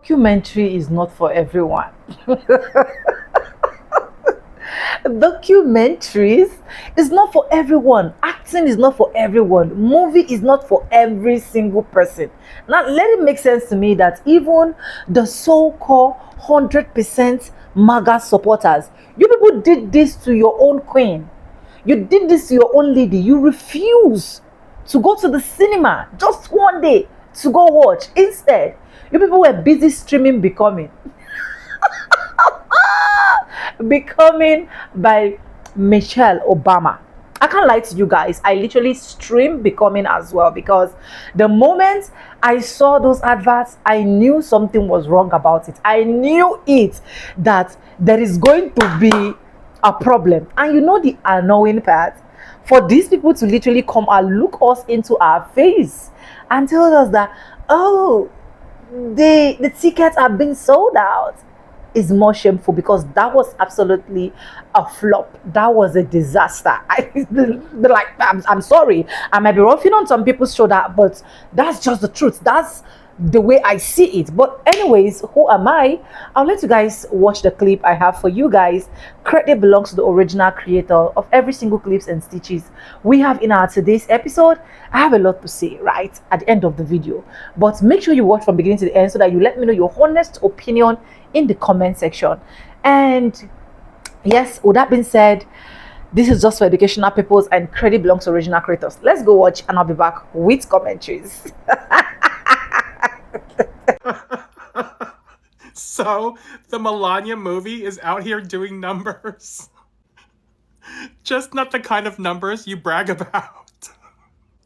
documentary is not for everyone. Documentaries is not for everyone. Acting is not for everyone. Movie is not for every single person. Now, let it make sense to me that even the so-called 100% Magas supporters, you people did this to your own queen. You did this to your own lady. You refuse to go to the cinema just one day to go watch. Instead, you people were busy streaming Becoming by Michelle Obama. I can't lie to you guys. I literally streamed Becoming as well, because the moment I saw those adverts, I knew something was wrong about it. I knew it, that there is going to be a problem. And you know the annoying part? For these people to literally come and look us into our face and tell us that, oh, the tickets are being sold out, is more shameful, because that was absolutely a flop. That was a disaster. I'm sorry. I might be roughing on some people's shoulder, but that's just the truth. That's the way I see it. But anyways, who am I? I'll let you guys watch the clip I have for you guys. Credit belongs to the original creator of every single clips and stitches we have in our today's episode. I have a lot to say right at the end of the video, but make sure you watch from beginning to the end so that you let me know your honest opinion in the comment section. And yes, with that being said, this is just for educational purposes and credit belongs to original creators. Let's go watch and I'll be back with commentaries. So, the Melania movie is out here doing numbers. Just not the kind of numbers you brag about.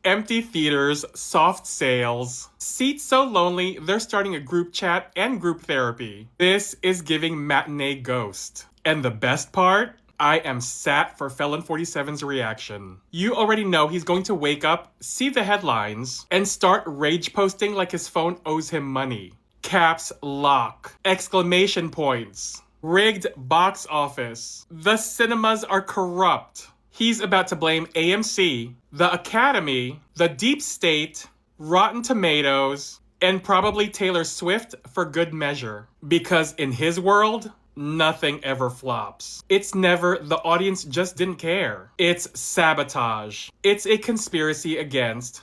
Empty theaters, soft sales, seats so lonely they're starting a group chat and group therapy. This is giving matinee ghost. And the best part? I am sat for Felon 47's reaction. You already know he's going to wake up, see the headlines, and start rage posting like his phone owes him money. Caps lock. Exclamation points. Rigged box office. The cinemas are corrupt. He's about to blame AMC, the Academy, the Deep State, Rotten Tomatoes, and probably Taylor Swift for good measure. Because in his world, nothing ever flops. It's never the audience just didn't care. It's sabotage. It's a conspiracy against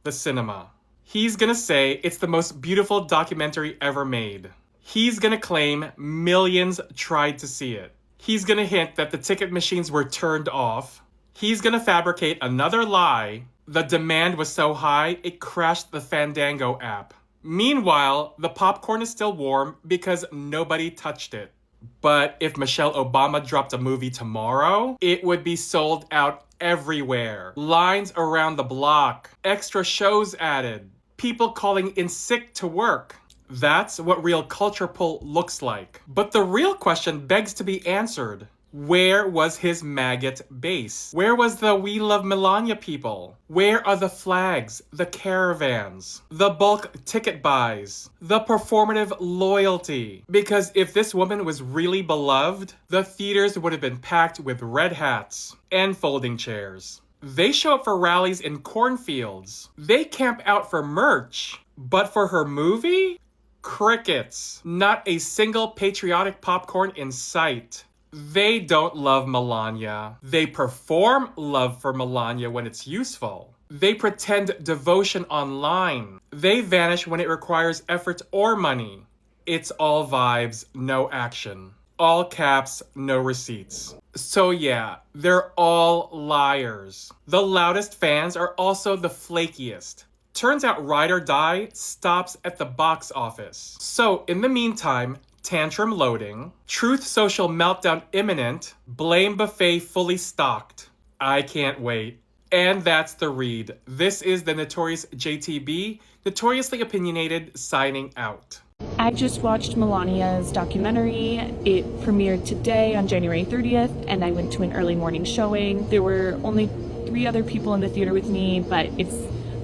the cinema. He's gonna say it's the most beautiful documentary ever made. He's gonna claim millions tried to see it. He's gonna hint that the ticket machines were turned off. He's gonna fabricate another lie. The demand was so high, it crashed the Fandango app. Meanwhile, the popcorn is still warm because nobody touched it. But if Michelle Obama dropped a movie tomorrow, it would be sold out everywhere. Lines around the block, extra shows added, people calling in sick to work. That's what real culture pull looks like. But the real question begs to be answered. Where was his maggot base? Where was the We Love Melania people? Where are the flags, the caravans, the bulk ticket buys, the performative loyalty? Because if this woman was really beloved, the theaters would have been packed with red hats and folding chairs. They show up for rallies in cornfields. They camp out for merch. But for her movie? Crickets. Not a single patriotic popcorn in sight. They don't love Melania. They perform love for Melania when it's useful. They pretend devotion online. They vanish when it requires effort or money. It's all vibes, no action. All caps, no receipts. So yeah, they're all liars. The loudest fans are also the flakiest. Turns out Ride or Die stops at the box office. So in the meantime, tantrum loading, truth social meltdown imminent, blame buffet fully stocked. I can't wait. And that's the read. This is the notorious JTB, notoriously opinionated, signing out. I just watched Melania's documentary. It premiered today on January 30th, and I went to an early morning showing. There were only 3 other people in the theater with me, but it's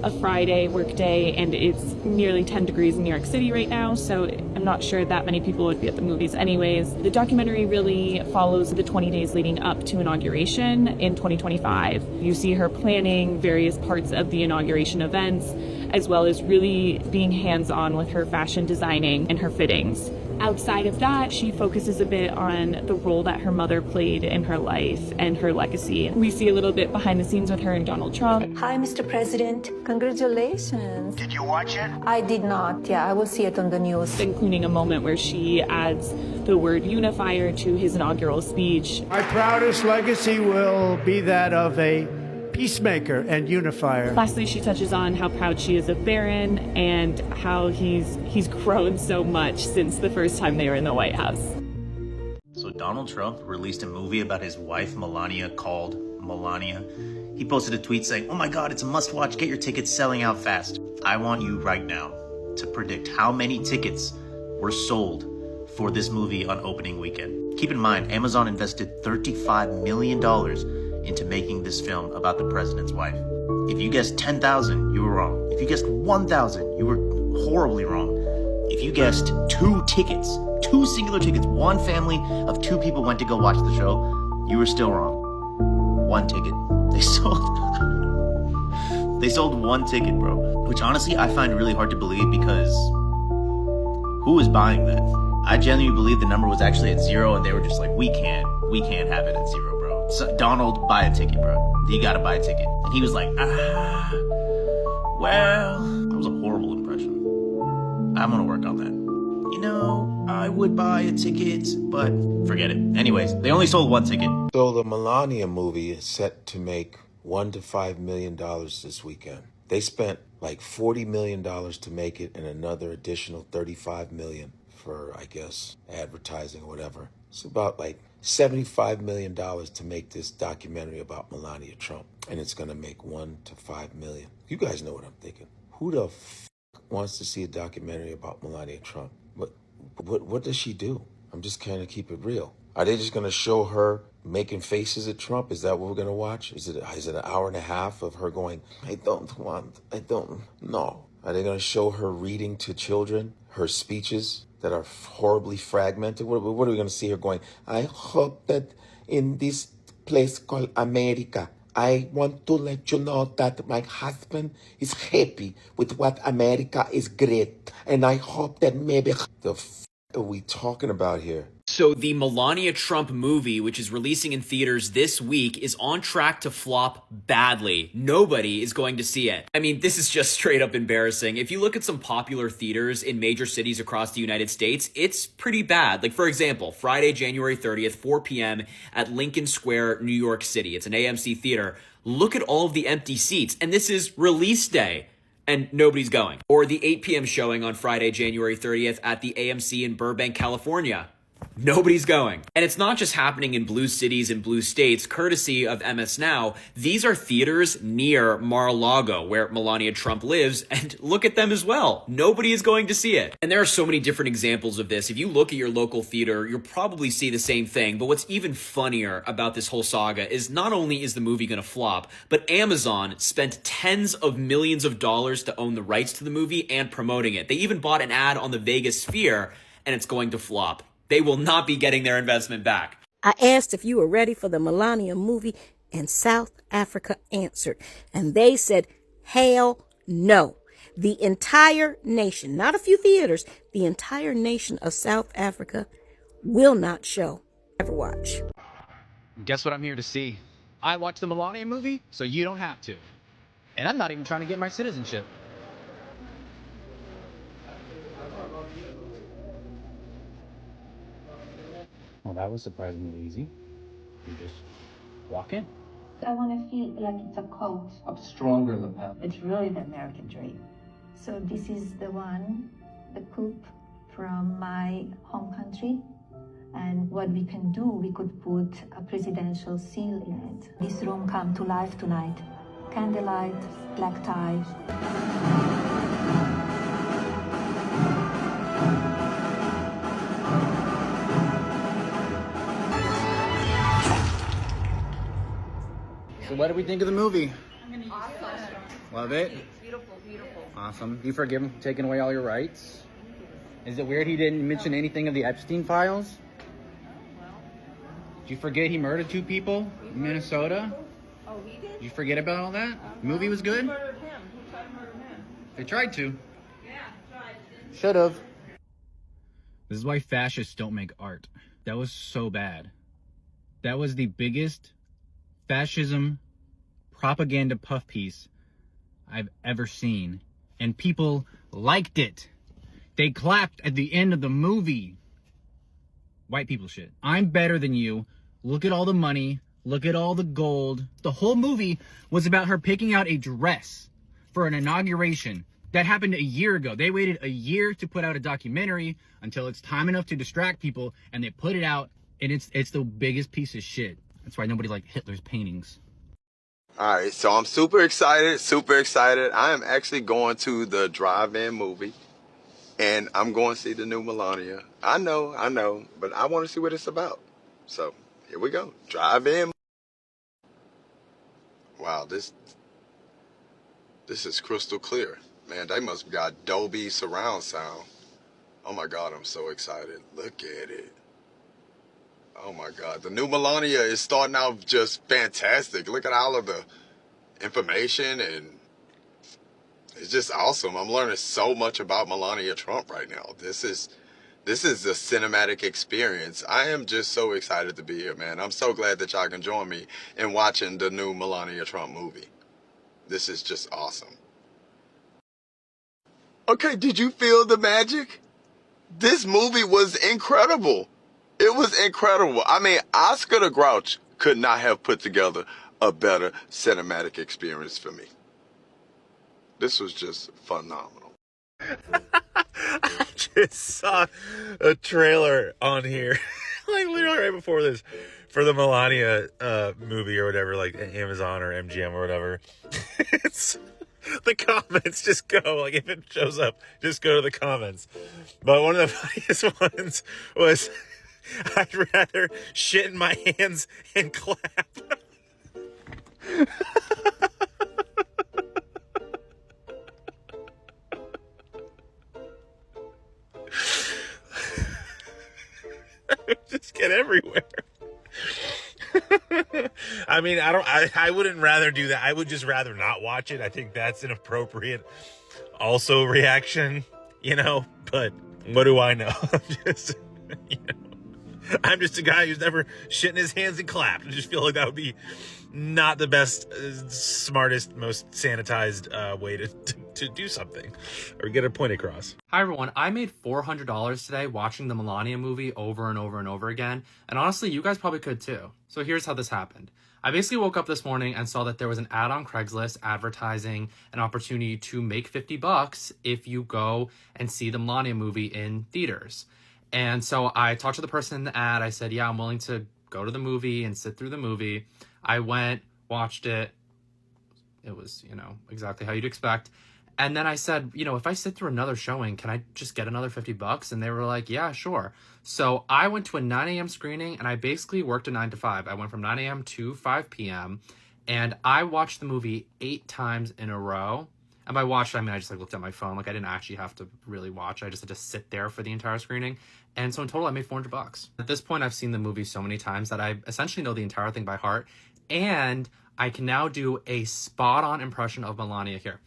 a Friday work day and it's nearly 10 degrees in New York City right now, so I'm not sure that many people would be at the movies anyways. The documentary really follows the 20 days leading up to inauguration in 2025. You see her planning various parts of the inauguration events, as well as really being hands-on with her fashion designing and her fittings. Outside of that, she focuses a bit on the role that her mother played in her life and her legacy. We see a little bit behind the scenes with her and Donald Trump. Hi, Mr. President. Congratulations. Did you watch it? I did not. Yeah, I will see it on the news. Including a moment where she adds the word unifier to his inaugural speech. My proudest legacy will be that of a peacemaker and unifier. Lastly, she touches on how proud she is of Barron and how he's grown so much since the first time they were in the White House. So Donald Trump released a movie about his wife Melania called Melania. He posted a tweet saying, "Oh my God, it's a must watch, get your tickets selling out fast." I want you right now to predict how many tickets were sold for this movie on opening weekend. Keep in mind, Amazon invested $35 million into making this film about the president's wife. If you guessed 10,000, you were wrong. If you guessed 1,000, you were horribly wrong. If you guessed 2 tickets, 2 singular tickets, one family of 2 people went to go watch the show, you were still wrong. 1 ticket. They sold 1 ticket, bro. Which honestly, I find really hard to believe because who is buying that? I genuinely believe the number was actually at 0 and they were just like, we can't have it at 0, bro. So, Donald, buy a ticket, bro. You gotta buy a ticket. And he was like, well, that was a horrible impression. I'm gonna work on that. You know, I would buy a ticket, but forget it. Anyways, they only sold 1 ticket. So the Melania movie is set to make $1 to $5 million this weekend. They spent like $40 million to make it and another additional $35 million for, I guess, advertising or whatever. It's about like $75 million to make this documentary about Melania Trump. And it's going to make $1 to $5 million. You guys know what I'm thinking. Who the wants to see a documentary about Melania Trump? What does she do? I'm just kind of keep it real. Are they just going to show her making faces at Trump? Is that what we're going to watch? Is it an hour and a half of her going, I don't know. Are they going to show her reading to children, her speeches that are horribly fragmented? What are we going to see her going, I hope that in this place called America, I want to let you know that my husband is happy with what America is great. And I hope that maybe... The are we talking about here? So the Melania Trump movie, which is releasing in theaters this week, is on track to flop badly. Nobody is going to see it. I mean, this is just straight up embarrassing. If you look at some popular theaters in major cities across the United States, it's pretty bad. Like, for example, Friday, January 30th, 4 p.m. at Lincoln Square, New York City. It's an AMC theater. Look at all of the empty seats, and this is release day. And nobody's going. Or the 8 p.m. showing on Friday, January 30th at the AMC in Burbank, California. Nobody's going. And it's not just happening in blue cities and blue states, courtesy of MS Now. These are theaters near Mar-a-Lago, where Melania Trump lives, and look at them as well. Nobody is going to see it. And there are so many different examples of this. If you look at your local theater, you'll probably see the same thing. But what's even funnier about this whole saga is not only is the movie going to flop, but Amazon spent tens of millions of dollars to own the rights to the movie and promoting it. They even bought an ad on the Vegas Sphere, and it's going to flop. They will not be getting their investment back. I asked if you were ready for the Melania movie, and South Africa answered. And they said, hell no. The entire nation, not a few theaters, the entire nation of South Africa will not show. Ever watch. Guess what I'm here to see? I watched the Melania movie, so you don't have to. And I'm not even trying to get my citizenship. Well, that was surprisingly easy. You just walk in. I want to feel like it's a coat. Up stronger lapel. It's really the American dream. So this is the one, the coupe from my home country. And what we can do, we could put a presidential seal in it. This room come to life tonight. Candlelight, black tie. So what do we think of the movie? Awesome. Love it? Beautiful, beautiful. Awesome. You forgive him for taking away all your rights? Is it weird he didn't mention anything of the Epstein files? Did you forget he murdered 2 people in Minnesota? Oh, he did? Did you forget about all that? The movie was good? Who murdered him? Who tried to murder him? They tried to. Should have. This is why fascists don't make art. That was so bad. That was the biggest fascism propaganda puff piece I've ever seen. And people liked it. They clapped at the end of the movie. White people shit. I'm better than you. Look at all the money. Look at all the gold. The whole movie was about her picking out a dress for an inauguration. That happened a year ago. They waited a year to put out a documentary until it's time enough to distract people, and they put it out, and it's the biggest piece of shit. That's why nobody liked Hitler's paintings. All right, so I'm super excited. I am actually going to the drive-in movie, and I'm going to see the new Melania. I know, but I want to see what it's about. So here we go, drive-in. Wow, this is crystal clear. Man, they must have got Dolby surround sound. Oh my God, I'm so excited. Look at it. Oh my God, the new Melania is starting out just fantastic. Look at all of the information, and it's just awesome. I'm learning so much about Melania Trump right now. This is a cinematic experience. I am just so excited to be here, man. I'm so glad that y'all can join me in watching the new Melania Trump movie. This is just awesome. Okay, did you feel the magic? This movie was incredible. It was incredible. I mean, Oscar the Grouch could not have put together a better cinematic experience for me. This was just phenomenal. I just saw a trailer on here, like literally right before this, for the Melania movie or whatever, like Amazon or MGM or whatever. It's the comments just go, like if it shows up, just go to the comments. But one of the funniest ones was, I'd rather shit in my hands and clap. Just get everywhere. I mean, I wouldn't rather do that. I would just rather not watch it. I think that's an appropriate also reaction, but what do I know? I'm just a guy who's never shit in his hands and clapped. I just feel like that would be not the best, smartest, most sanitized way to do something or get a point across. Hi everyone, I made $400 today watching the Melania movie over and over and over again, and honestly, you guys probably could too. So here's how this happened. I basically woke up this morning and saw that there was an ad on Craigslist advertising an opportunity to make $50 if you go and see the Melania movie in theaters. And so I talked to the person in the ad. I said, yeah, I'm willing to go to the movie and sit through the movie. I went, watched it. It was, exactly how you'd expect. And then I said, if I sit through another showing, can I just get another $50? And they were like, yeah, sure. So I went to a 9 a.m. screening, and I basically worked a 9 to 5. I went from 9 a.m. to 5 p.m. And I watched the movie 8 times in a row. And by watched, I mean I just looked at my phone. I didn't actually have to really watch. I just had to sit there for the entire screening. And so in total, I made $400. At this point, I've seen the movie so many times that I essentially know the entire thing by heart. And I can now do a spot-on impression of Melania here.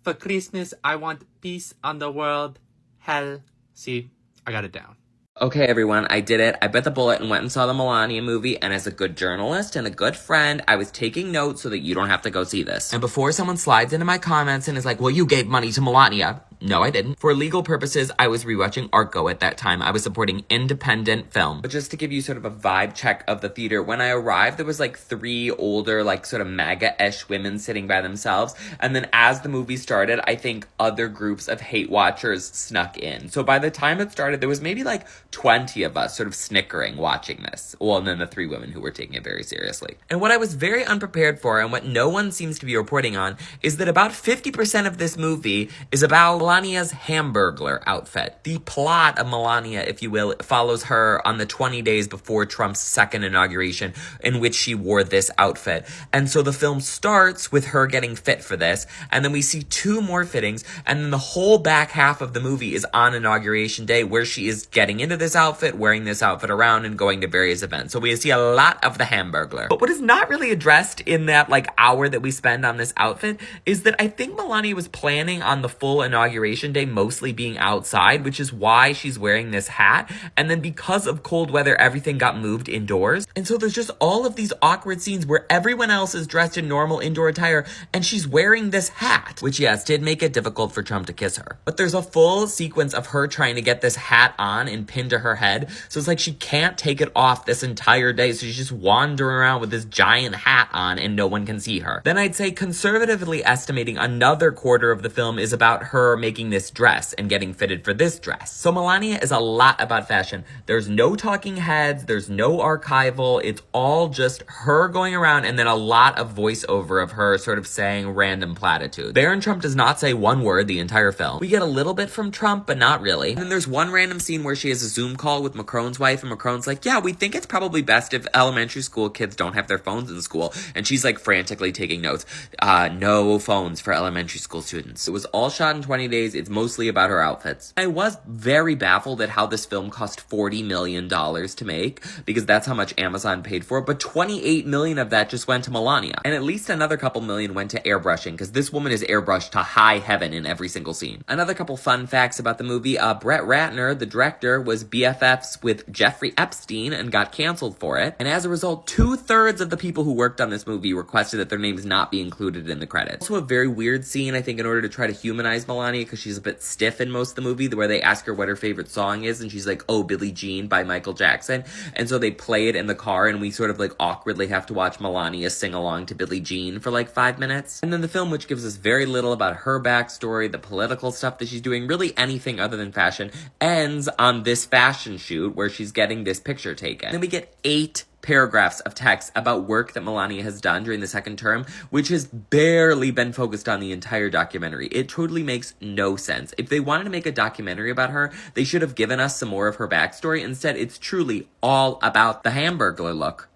For Christmas, I want peace on the world. Hell. See, I got it down. Okay, everyone, I did it. I bit the bullet and went and saw the Melania movie, and as a good journalist and a good friend, I was taking notes so that you don't have to go see this. And before someone slides into my comments and is like, well, you gave money to Melania. No, I didn't. For legal purposes, I was rewatching Arco at that time. I was supporting independent film. But just to give you sort of a vibe check of the theater, when I arrived, there was 3 older, sort of MAGA-ish women sitting by themselves. And then as the movie started, I think other groups of hate watchers snuck in. So by the time it started, there was maybe 20 of us sort of snickering watching this. Well, and then the 3 women who were taking it very seriously. And what I was very unprepared for, and what no one seems to be reporting on, is that about 50% of this movie is about Melania's Hamburglar outfit. The plot of Melania, if you will, follows her on the 20 days before Trump's second inauguration, in which she wore this outfit. And so the film starts with her getting fit for this, and then we see 2 more fittings, and then the whole back half of the movie is on Inauguration Day, where she is getting into this outfit, wearing this outfit around, and going to various events. So we see a lot of the Hamburglar. But what is not really addressed in that hour that we spend on this outfit is that I think Melania was planning on the full Inauguration Day mostly being outside, which is why she's wearing this hat. And then because of cold weather, everything got moved indoors. And so there's just all of these awkward scenes where everyone else is dressed in normal indoor attire and she's wearing this hat, which yes, did make it difficult for Trump to kiss her. But there's a full sequence of her trying to get this hat on and pinned to her head. So it's like she can't take it off this entire day. So she's just wandering around with this giant hat on and no one can see her. Then I'd say conservatively estimating another quarter of the film is about her making this dress and getting fitted for this dress. So Melania is a lot about fashion. There's no talking heads. There's no archival. It's all just her going around and then a lot of voiceover of her sort of saying random platitudes. Barron Trump does not say one word the entire film. We get a little bit from Trump, but not really. And then there's one random scene where she has a Zoom call with Macron's wife, and Macron's like, yeah, we think it's probably best if elementary school kids don't have their phones in school. And she's frantically taking notes. No phones for elementary school students. It was all shot in 20 days. It's mostly about her outfits. I was very baffled at how this film cost $40 million to make, because that's how much Amazon paid for it, but 28 million of that just went to Melania. And at least another couple million went to airbrushing, because this woman is airbrushed to high heaven in every single scene. Another couple fun facts about the movie, Brett Ratner, the director, was BFFs with Jeffrey Epstein and got canceled for it. And as a result, 2/3 of the people who worked on this movie requested that their names not be included in the credits. Also a very weird scene, I think, in order to try to humanize Melania, because she's a bit stiff in most of the movie, where they ask her what her favorite song is, and she's like, oh, Billie Jean by Michael Jackson. And so they play it in the car, and we sort of awkwardly have to watch Melania sing along to Billie Jean for 5 minutes. And then the film, which gives us very little about her backstory, the political stuff that she's doing, really anything other than fashion, ends on this fashion shoot where she's getting this picture taken. And then we get 8 paragraphs of text about work that Melania has done during the second term, which has barely been focused on the entire documentary. It totally makes no sense. If they wanted to make a documentary about her, they should have given us some more of her backstory. Instead, it's truly all about the Hamburglar look.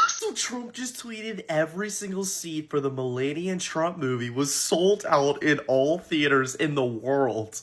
So Trump just tweeted every single seat for the Melania and Trump movie was sold out in all theaters in the world.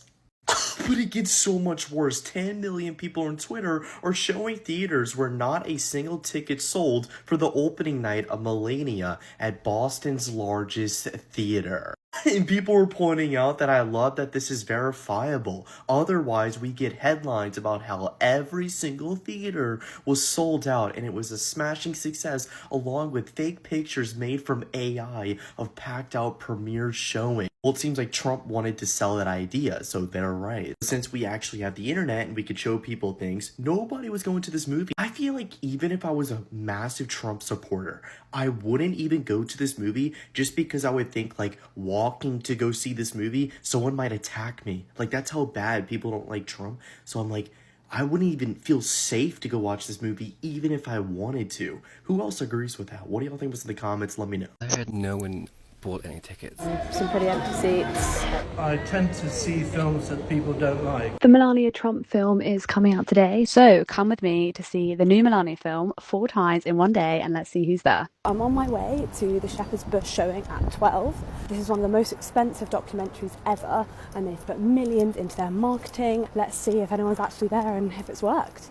But it gets so much worse. 10 million people on Twitter are showing theaters where not a single ticket sold for the opening night of Melania at Boston's largest theater. And people were pointing out that I love that this is verifiable. Otherwise, we get headlines about how every single theater was sold out and it was a smashing success, along with fake pictures made from AI of packed out premiere showing. Well, it seems like Trump wanted to sell that idea, so they're right. Since we actually have the internet and we could show people things, nobody was going to this movie. I feel like even if I was a massive Trump supporter, I wouldn't even go to this movie just because I would think walking to go see this movie, someone might attack me. That's how bad people don't like Trump. So I'm I wouldn't even feel safe to go watch this movie even if I wanted to. Who else agrees with that? What do y'all think was in the comments? Let me know. I had no one bought any tickets. Some pretty empty seats. I tend to see films that people don't like. The Melania Trump film is coming out today, so come with me to see the new Melania film 4 times in one day, and let's see who's there. I'm on my way to the Shepherd's Bush showing at 12. This is one of the most expensive documentaries ever, and they've put millions into their marketing. Let's see if anyone's actually there and if it's worked.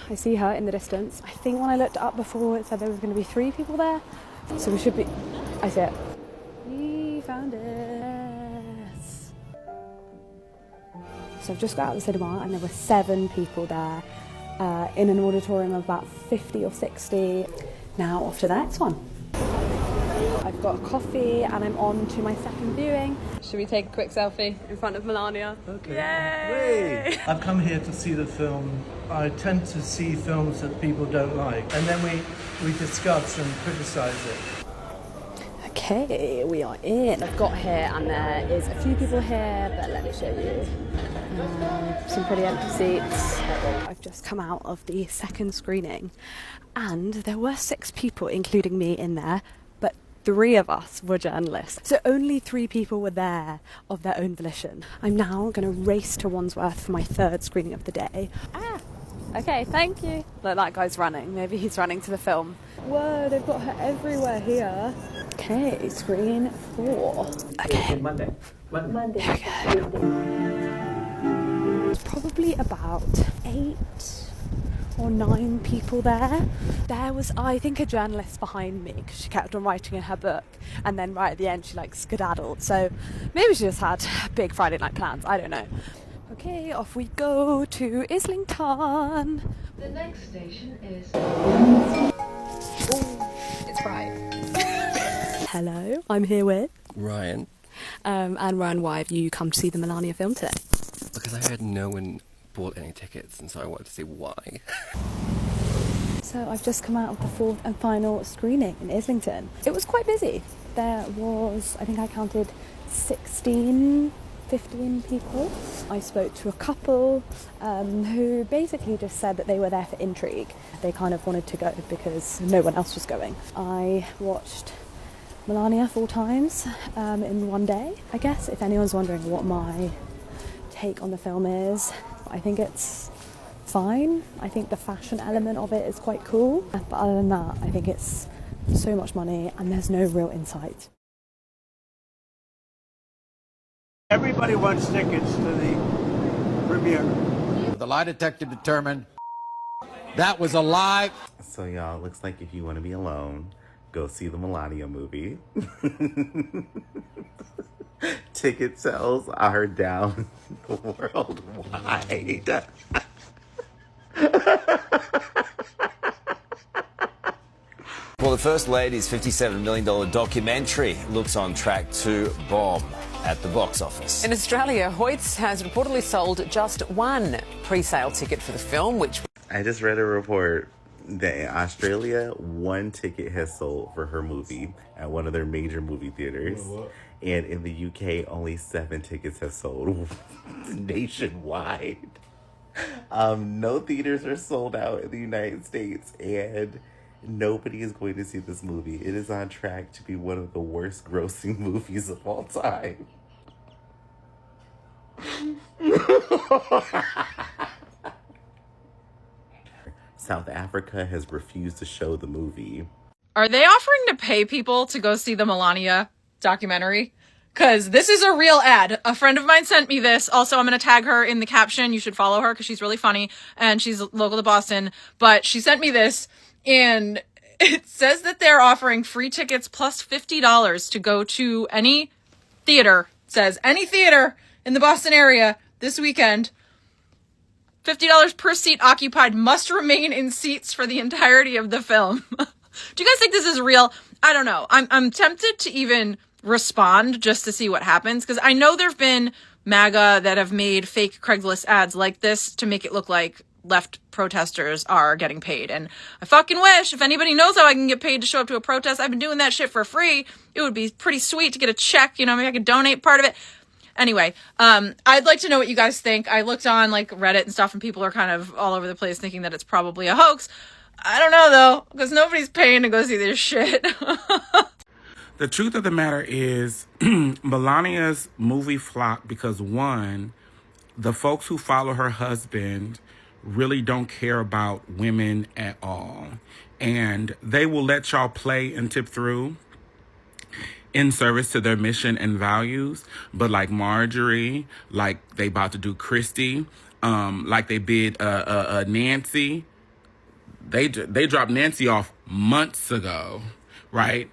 I see her in the distance. I think when I looked it up before, it said there was going to be 3 people there, so we should be... I see it. We found it. So I've just got out of the cinema and there were 7 people there in an auditorium of about 50 or 60. Now off to the next one. I've got a coffee and I'm on to my second viewing. Should we take a quick selfie in front of Melania? Okay. Yay! I've come here to see the film. I tend to see films that people don't like, and then we discuss and criticize it. Okay, we are in. I've got here and there is a few people here, but let me show you. Some pretty empty seats. I've just come out of the second screening and there were 6 people, including me, in there, but 3 of us were journalists. So only 3 people were there of their own volition. I'm now going to race to Wandsworth for my 3rd screening of the day. Okay, thank you. Look, that guy's running. Maybe he's running to the film. Whoa, they've got her everywhere here. Okay, screen 4. Okay. Monday. Here we go. It's probably about 8 or 9 people there. There was, I think, a journalist behind me because she kept on writing in her book, and then right at the end she like skedaddled. So maybe she just had big Friday night plans. I don't know. Okay, off we go to Islington. The next station is... It's right. Hello, I'm here with Ryan. And Ryan, why have you come to see the Melania film today? Because I heard no one bought any tickets, and so I wanted to see why. So I've just come out of the 4th and final screening in Islington. It was quite busy. There was, I think I counted 15 people. I spoke to a couple who basically just said that they were there for intrigue. They kind of wanted to go because no one else was going. I watched Melania 4 times in one day, I guess. If anyone's wondering what my take on the film is, I think it's fine. I think the fashion element of it is quite cool. But other than that, I think it's so much money and there's no real insight. Everybody wants tickets to the premiere. The lie detector determined that was a lie. So y'all, looks like if you want to be alone, go see the Melania movie. Ticket sales are down worldwide. Well, the First Lady's $57 million documentary looks on track to bomb at the box office. In Australia, Hoyts has reportedly sold just 1 pre-sale ticket for the film, which... I just read a report that in Australia, 1 ticket has sold for her movie at one of their major movie theaters. And in the UK, only 7 tickets have sold nationwide. No theaters are sold out in the United States, and nobody is going to see this movie. It is on track to be one of the worst grossing movies of all time. South Africa has refused to show the movie. Are they offering to pay people to go see the Melania documentary? Because this is a real ad. A friend of mine sent me this. Also, I'm going to tag her in the caption. You should follow her because she's really funny and she's local to Boston. But she sent me this and it says that they're offering free tickets plus $50 to go to any theater. It says any theater in the Boston area this weekend. $50 per seat occupied, must remain in seats for the entirety of the film. Do you guys think this is real? I don't know. I'm tempted to even respond just to see what happens, because I know there have been MAGA that have made fake Craigslist ads like this to make it look like left protesters are getting paid. And I fucking wish, if anybody knows how I can get paid to show up to a protest, I've been doing that shit for free. It would be pretty sweet to get a check, maybe I could donate part of it. Anyway, I'd like to know what you guys think. I looked on like Reddit and stuff and people are kind of all over the place thinking that it's probably a hoax. I don't know though, because nobody's paying to go see this shit. The truth of the matter is Melania's movie flopped because, one, the folks who follow her husband really don't care about women at all. And they will let y'all play and tip through in service to their mission and values. But like Marjorie, like they about to do Christy, like they bid Nancy, they dropped Nancy off months ago, right?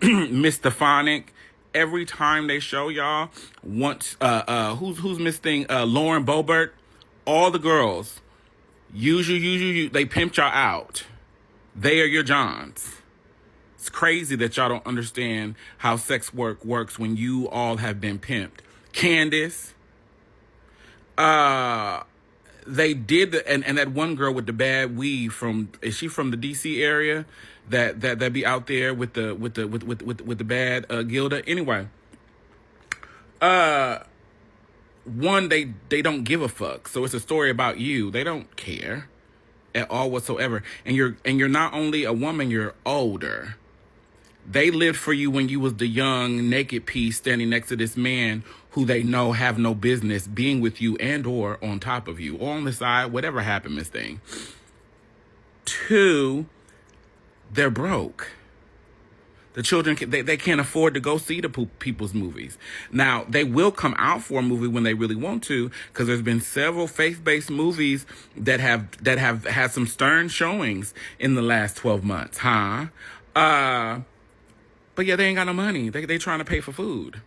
Miss Stefanik, every time they show y'all, once who's Miss Thing, Lauren Boebert, all the girls, you, they pimped y'all out. They are your Johns. It's crazy that y'all don't understand how sex work works when you all have been pimped. Candace, they did and that one girl with the bad weave is she from the DC area that be out there with the bad Gilda? Anyway, one, they don't give a fuck. So it's a story about you. They don't care at all whatsoever. And you're not only a woman, you're older. They lived for you when you was the young, naked piece standing next to this man who they know have no business being with you and or on top of you or on the side, whatever happened, Miss Thing. 2, they're broke. The children, they can't afford to go see the people's movies. Now, they will come out for a movie when they really want to, because there's been several faith-based movies that have had some stern showings in the last 12 months, huh? But yeah, they ain't got no money. They trying to pay for food.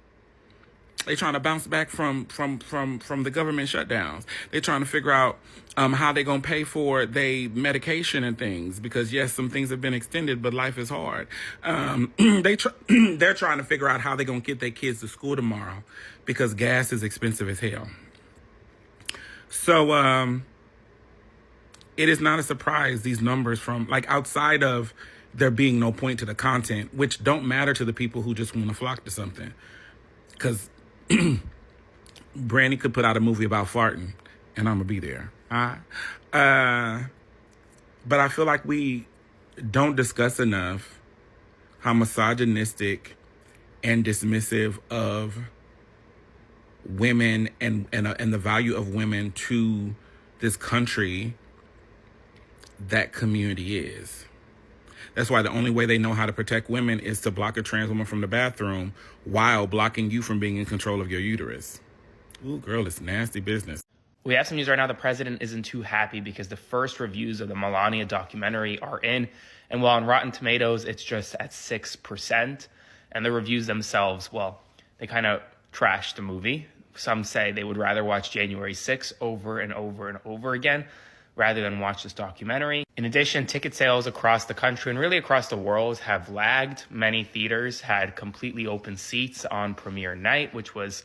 They trying to bounce back from the government shutdowns. They trying to figure out how they gonna pay for their medication and things, because yes, some things have been extended, but life is hard. They're trying to figure out how they gonna get their kids to school tomorrow, because gas is expensive as hell. So it is not a surprise, these numbers from, like, outside of there being no point to the content, which don't matter to the people who just want to flock to something. Because Brandy could put out a movie about farting, and I'm going to be there. But I feel like we don't discuss enough how misogynistic and dismissive of women and the value of women to this country that community is. That's why the only way they know how to protect women is to block a trans woman from the bathroom while blocking you from being in control of your uterus. Ooh, girl, it's nasty business. We have some news right now. The president isn't too happy because the first reviews of the Melania documentary are in. And while on Rotten Tomatoes, it's just at 6%. And the reviews themselves, well, they kind of trashed the movie. Some say they would rather watch January 6th over and over and over again rather than watch this documentary. In addition, ticket sales across the country and really across the world have lagged. Many theaters had completely open seats on premiere night, which was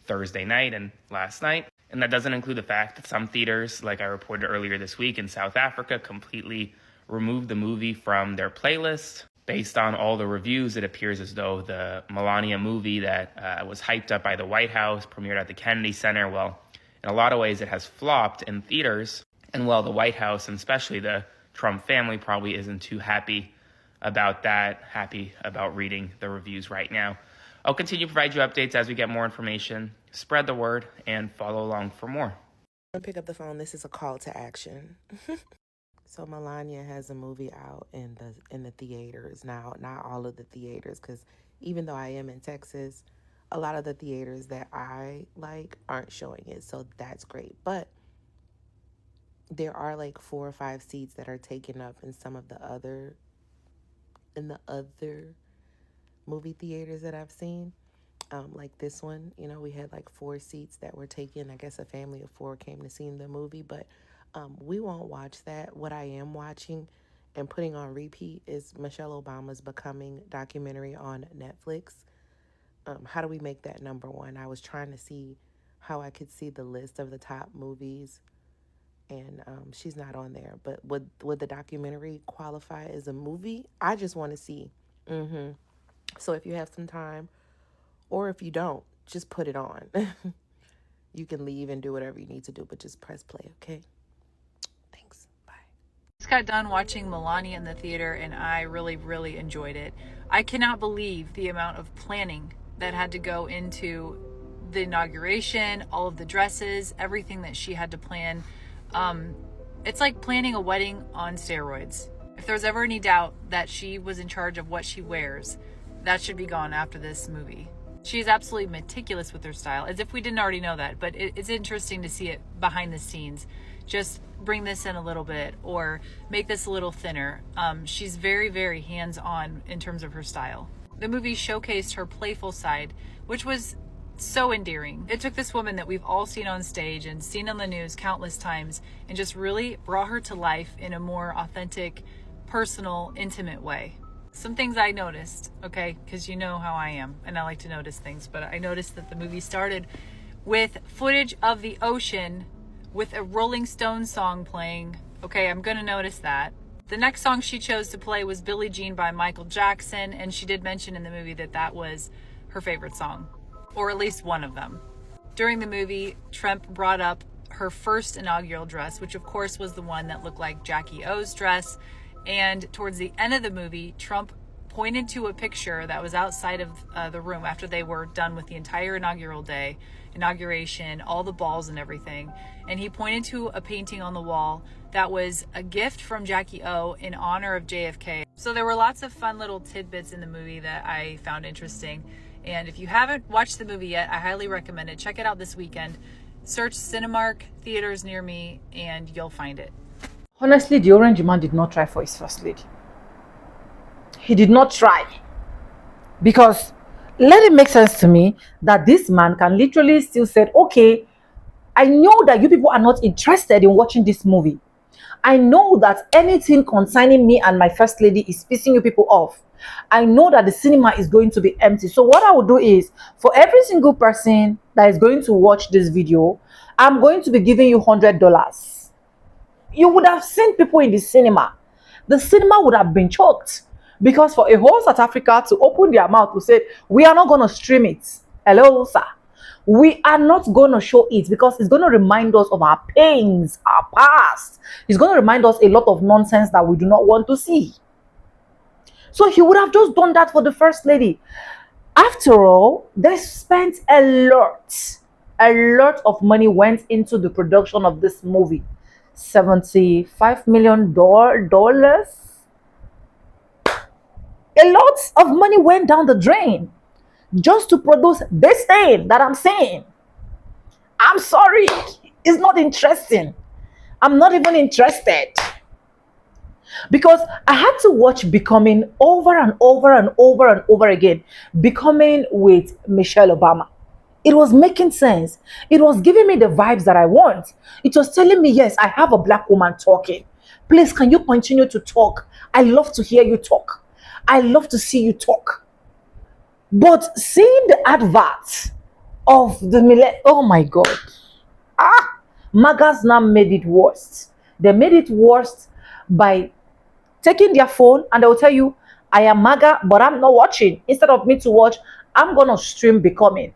Thursday night and last night. And that doesn't include the fact that some theaters, like I reported earlier this week in South Africa, completely removed the movie from their playlist. Based on all the reviews, it appears as though the Melania movie that was hyped up by the White House, premiered at the Kennedy Center, well, in a lot of ways it has flopped in theaters. And while the White House, and especially the Trump family, probably isn't too happy about that, happy about reading the reviews right now. I'll continue to provide you updates as we get more information. Spread the word and follow along for more. Pick up the phone. This is a call to action. So Melania has a movie out in the theaters now. Not all of the theaters, because even though I am in Texas, a lot of the theaters that I like aren't showing it. So that's great. But there are like 4 or 5 seats that are taken up in some of the other movie theaters that I've seen. Like this one, you know, we had like 4 seats that were taken. I guess a family of 4 came to see the movie, but we won't watch that. What I am watching and putting on repeat is Michelle Obama's Becoming documentary on Netflix. How do we make that number 1? I was trying to see how I could see the list of the top movies, and she's not on there. But would the documentary qualify as a movie? I just want to see. So if you have some time, or if you don't, just put it on. You can leave and do whatever you need to do, but just press play, okay? Thanks. Bye. Just got done watching Melania in the theater, and I really, really enjoyed it. I cannot believe the amount of planning that had to go into the inauguration, all of the dresses, everything that she had to plan. It's like planning a wedding on steroids. If there's ever any doubt that she was in charge of what she wears, that should be gone after this movie. She is absolutely meticulous with her style, as if we didn't already know that, but it's interesting to see it behind the scenes. Just bring this in a little bit or make this a little thinner. She's very, very hands-on in terms of her style. The movie showcased her playful side, which was so endearing. It took this woman that we've all seen on stage and seen on the news countless times and just really brought her to life in a more authentic, personal, intimate way. Some things I noticed, okay, because you know how I am and I like to notice things, but I noticed that the movie started with footage of the ocean with a Rolling Stones song playing. Okay, I'm gonna notice that. The next song she chose to play was Billie Jean by Michael Jackson, and she did mention in the movie that that was her favorite song, or at least one of them. During the movie, Trump brought up her first inaugural dress, which of course was the one that looked like Jackie O's dress. And towards the end of the movie, Trump pointed to a picture that was outside of the room after they were done with the entire inauguration, all the balls and everything. And he pointed to a painting on the wall that was a gift from Jackie O in honor of JFK. So there were lots of fun little tidbits in the movie that I found interesting. And if you haven't watched the movie yet, I highly recommend it. Check it out this weekend. Search Cinemark theaters near me and you'll find it. Honestly, the orange man did not try for his first lady. He did not try. Because let it make sense to me that this man can literally still say, okay, I know that you people are not interested in watching this movie. I know that anything concerning me and my first lady is pissing you people off. I know that the cinema is going to be empty. So what I will do is, for every single person that is going to watch this video, I'm going to be giving you $100. You would have seen people in the cinema. The cinema would have been choked. Because for a whole South Africa to open their mouth to say, we are not going to stream it. Hello, sir. We are not going to show it because it's going to remind us of our pains, our past. It's going to remind us a lot of nonsense that we do not want to see. So he would have just done that for the first lady. After all, they spent a lot of money went into the production of this movie. $75 million. A lot of money went down the drain just to produce this thing that I'm saying. I'm sorry, it's not interesting. I'm not even interested. Because I had to watch Becoming over and over and over and over again. Becoming with Michelle Obama. It was making sense. It was giving me the vibes that I want. It was telling me, yes, I have a black woman talking. Please, can you continue to talk? I love to hear you talk. I love to see you talk. But seeing the advert of the oh my God. Magas now made it worse. They made it worse by taking their phone and they'll tell you, I am MAGA, but I'm not watching. Instead of me to watch, I'm going to stream Becoming.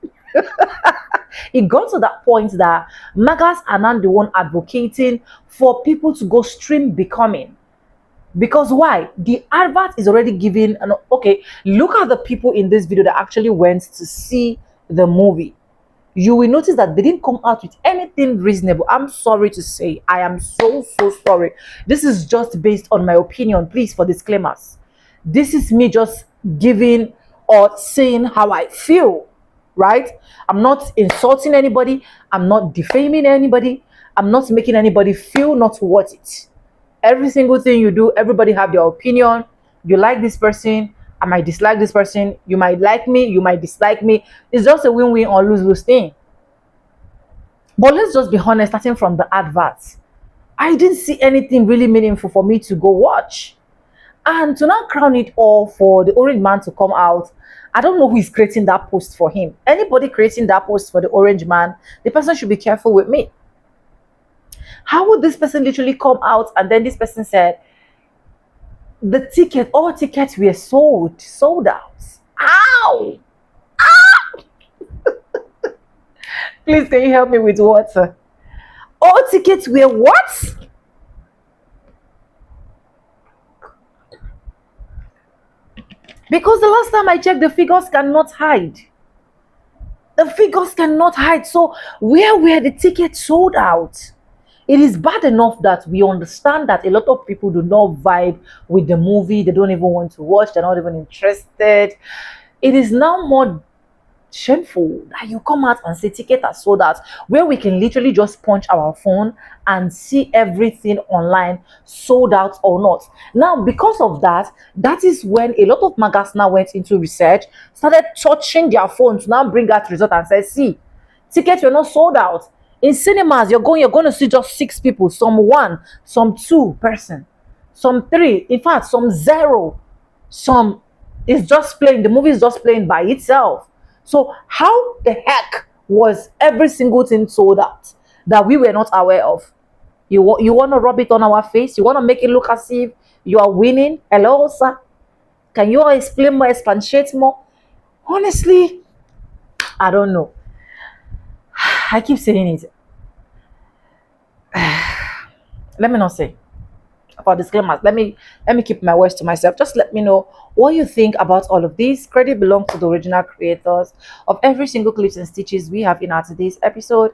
It got to that point that Magas are now the one advocating for people to go stream Becoming. Because why? The advert is already giving okay, look at the people in this video that actually went to see the movie. You will notice that they didn't come out with anything reasonable. I'm sorry to say. I am so sorry. This is just based on my opinion. Please, for disclaimers. This is me just giving or saying how I feel, right? I'm not insulting anybody. I'm not defaming anybody. I'm not making anybody feel not worth it. Every single thing you do, everybody have their opinion. You like this person, I might dislike this person. You might like me, you might dislike me. It's just a win-win or lose-lose thing. But let's just be honest, starting from the adverts. I didn't see anything really meaningful for me to go watch. And to now crown it all for the orange man to come out, I don't know who is creating that post for him. Anybody creating that post for the orange man, the person should be careful with me. How would this person literally come out and then this person said, all tickets were sold out. Ow! Ah! Please, can you help me with water? All tickets were what? Because the last time I checked, the figures cannot hide. The figures cannot hide. So where were the tickets sold out? It is bad enough that we understand that a lot of people do not vibe with the movie. They don't even want to watch. They're not even interested. It is now more shameful that you come out and say tickets are sold out, where we can literally just punch our phone and see everything online, sold out or not. Now, because of that, that is when a lot of Magas now went into research, started touching their phones to now bring that result and say, see, tickets were not sold out. In cinemas, you're going to see just 6 people, some 1, some 2 person, some 3, in fact, some 0, some is just playing, the movie is just playing by itself. So how the heck was every single thing sold out that we were not aware of? You want to rub it on our face? You want to make it look as if you are winning? Hello, sir. Can you explain more, expatiate more? Honestly, I don't know. I keep saying it. Let me not say. for disclaimers. Let me keep my words to myself. Just let me know what you think about all of these. Credit belongs to the original creators of every single clips and stitches we have in our today's episode.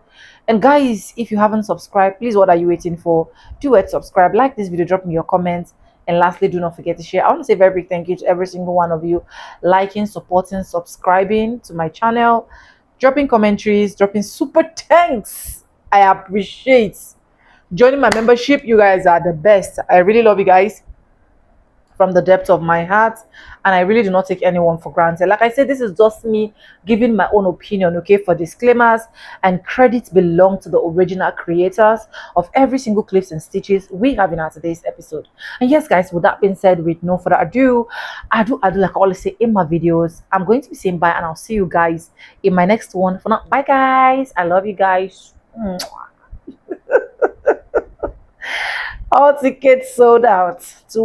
And guys, if you haven't subscribed, please, what are you waiting for? Do it, subscribe, like this video, drop me your comments. And lastly, do not forget to share. I want to say a very big thank you to every single one of you liking, supporting, subscribing to my channel, dropping commentaries, dropping super thanks. I appreciate joining my membership. You guys are the best. I really love you guys from the depth of my heart, and I really do not take anyone for granted. Like I said, this is just me giving my own opinion, okay? For disclaimers, and credits belong to the original creators of every single clips and stitches we have in our today's episode. And yes guys, with that being said, with no further ado, I do like I always say in my videos, I'm going to be saying bye, and I'll see you guys in my next one. For now, bye guys. I love you guys. All tickets sold out to